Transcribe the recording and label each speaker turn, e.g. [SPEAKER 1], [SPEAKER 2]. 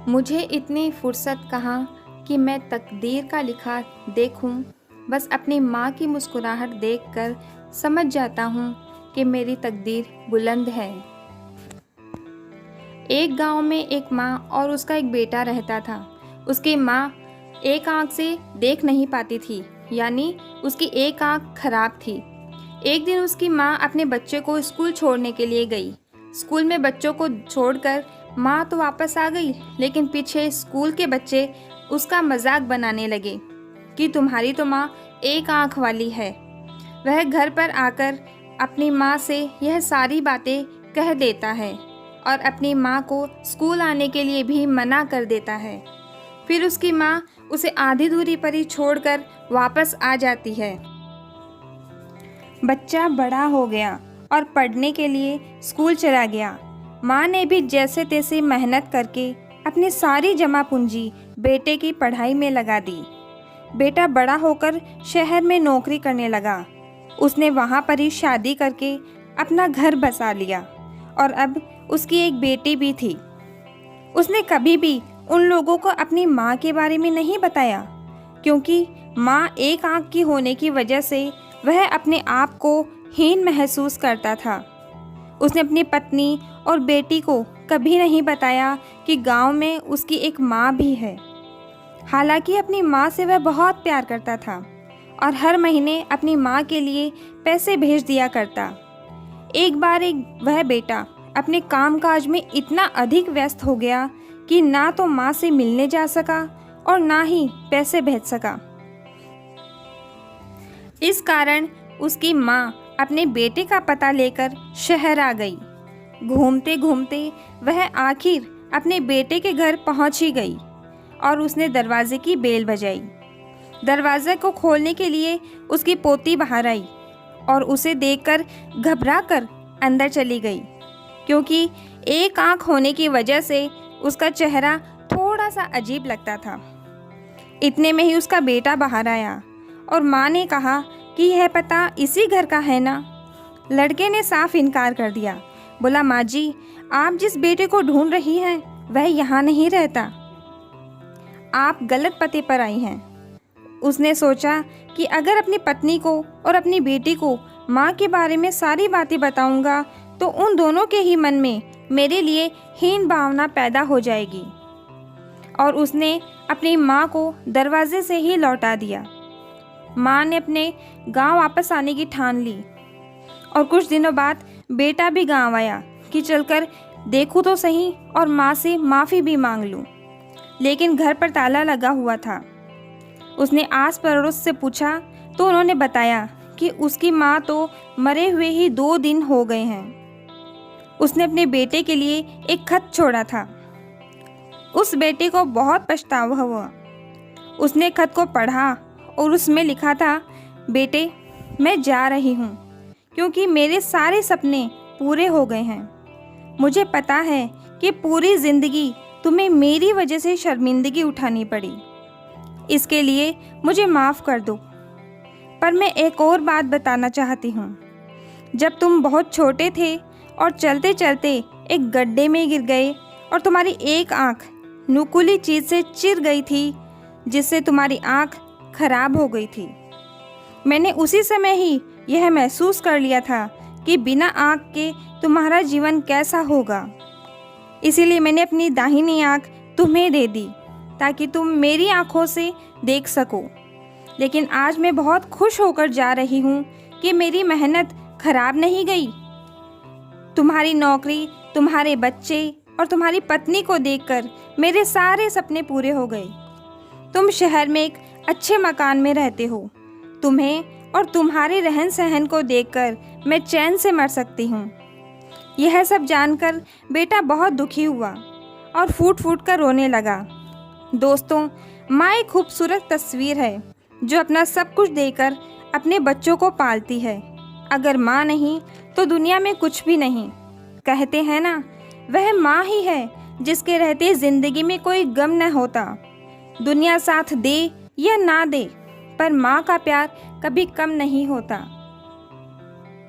[SPEAKER 1] मुझे इतनी फुर्सत कहाँ कि मैं तकदीर का लिखा देखूं। बस अपनी माँ की मुस्कुराहट देखकर समझ जाता हूँ कि मेरी तकदीर बुलंद है। एक गांव में एक माँ और उसका एक बेटा रहता था। उसकी माँ एक आंख से देख नहीं पाती थी, यानी उसकी एक आंख खराब थी। एक दिन उसकी माँ अपने बच्चे को स्कूल छोड़ने के लिए गई। स्कूल में बच्चों को छोड़कर माँ तो वापस आ गई, लेकिन पीछे स्कूल के बच्चे उसका मजाक बनाने लगे कि तुम्हारी तो माँ एक आंख वाली है। वह घर पर आकर अपनी माँ से यह सारी बातें कह देता है और अपनी माँ को स्कूल आने के लिए भी मना कर देता है। फिर उसकी माँ उसे आधी दूरी पर ही छोड़कर वापस आ जाती है। बच्चा बड़ा हो गया और पढ़ने के लिए स्कूल चला गया। माँ ने भी जैसे तैसे मेहनत करके अपनी सारी जमा पूंजी बेटे की पढ़ाई में लगा दी। बेटा बड़ा होकर शहर में नौकरी करने लगा। उसने वहाँ पर ही शादी करके अपना घर बसा लिया और अब उसकी एक बेटी भी थी। उसने कभी भी उन लोगों को अपनी माँ के बारे में नहीं बताया, क्योंकि माँ एक आंख की होने की वजह से वह अपने आप को हीन महसूस करता था। उसने अपनी पत्नी और बेटी को कभी नहीं बताया कि गांव में उसकी एक माँ भी है। हालांकि अपनी माँ से वह बहुत प्यार करता था और हर महीने अपनी माँ के लिए पैसे भेज दिया करता। एक बार वह बेटा अपने कामकाज में इतना अधिक व्यस्त हो गया कि ना तो माँ से मिलने जा सका और ना ही पैसे भेज सका। इस कारण उसकी माँ अपने बेटे का पता लेकर शहर आ गई। घूमते घूमते वह आखिर अपने बेटे के घर पहुंच ही गई और उसने दरवाजे की बेल बजाई। दरवाजे को खोलने के लिए उसकी पोती बाहर आई और उसे देखकर घबराकर अंदर चली गई, क्योंकि एक आंख होने की वजह से उसका चेहरा थोड़ा सा अजीब लगता था। इतने में ही उसका बेटा बाहर आया और माँ ने कहा कि यह पता इसी घर का है ना। लड़के ने साफ इनकार कर दिया। बोला, माँ जी, आप जिस बेटे को ढूंढ रही हैं वह यहाँ नहीं रहता, आप गलत पते पर आई हैं। उसने सोचा कि अगर अपनी पत्नी को और अपनी बेटी को माँ के बारे में सारी बातें बताऊंगा तो उन दोनों के ही मन में मेरे लिए हीन भावना पैदा हो जाएगी, और उसने अपनी माँ को दरवाजे से ही लौटा दिया। माँ ने अपने गांव वापस आने की ठान ली और कुछ दिनों बाद बेटा भी गांव आया कि चलकर देखूं तो सही और माँ से माफ़ी भी मांग लूं। लेकिन घर पर ताला लगा हुआ था। उसने आस पड़ोस से पूछा तो उन्होंने बताया कि उसकी माँ तो मरे हुए ही 2 दिन हो गए हैं। उसने अपने बेटे के लिए एक खत छोड़ा था। उस बेटे को बहुत पछतावा हुआ। उसने खत को पढ़ा और उसमें लिखा था, बेटे, मैं जा रही हूँ क्योंकि मेरे सारे सपने पूरे हो गए हैं। मुझे पता है कि पूरी ज़िंदगी तुम्हें मेरी वजह से शर्मिंदगी उठानी पड़ी। इसके लिए मुझे माफ़ कर दो। पर मैं एक और बात बताना चाहती हूँ। जब तुम बहुत छोटे थे और चलते चलते एक गड्ढे में गिर गए और तुम्हारी एक आँख नुकीली चीज़ से चिर गई थी, जिससे तुम्हारी आँख खराब हो गई थी, मैंने उसी समय ही यह महसूस कर लिया था कि बिना आँख के तुम्हारा जीवन कैसा होगा। इसीलिए मैंने अपनी दाहिनी आँख तुम्हें दे दी ताकि तुम मेरी आँखों से देख सको। लेकिन आज मैं बहुत खुश होकर जा रही हूँ कि मेरी मेहनत खराब नहीं गई। तुम्हारी नौकरी, तुम्हारे बच्चे और तुम्हारी पत्नी को देखकर मेरे सारे सपने पूरे हो गए। तुम शहर में एक अच्छे मकान में रहते हो। तुम्हें और तुम्हारे रहन सहन को देखकर मैं चैन से मर सकती हूँ। यह सब जानकर बेटा बहुत दुखी हुआ और फूट फूट कर रोने लगा। दोस्तों, माँ एक खूबसूरत तस्वीर है जो अपना सब कुछ देकर अपने बच्चों को पालती है। अगर माँ नहीं तो दुनिया में कुछ भी नहीं। कहते हैं ना, वह माँ ही है जिसके रहते ज़िंदगी में कोई गम न होता। दुनिया साथ दे या ना दे, पर माँ का प्यार कभी कम नहीं होता।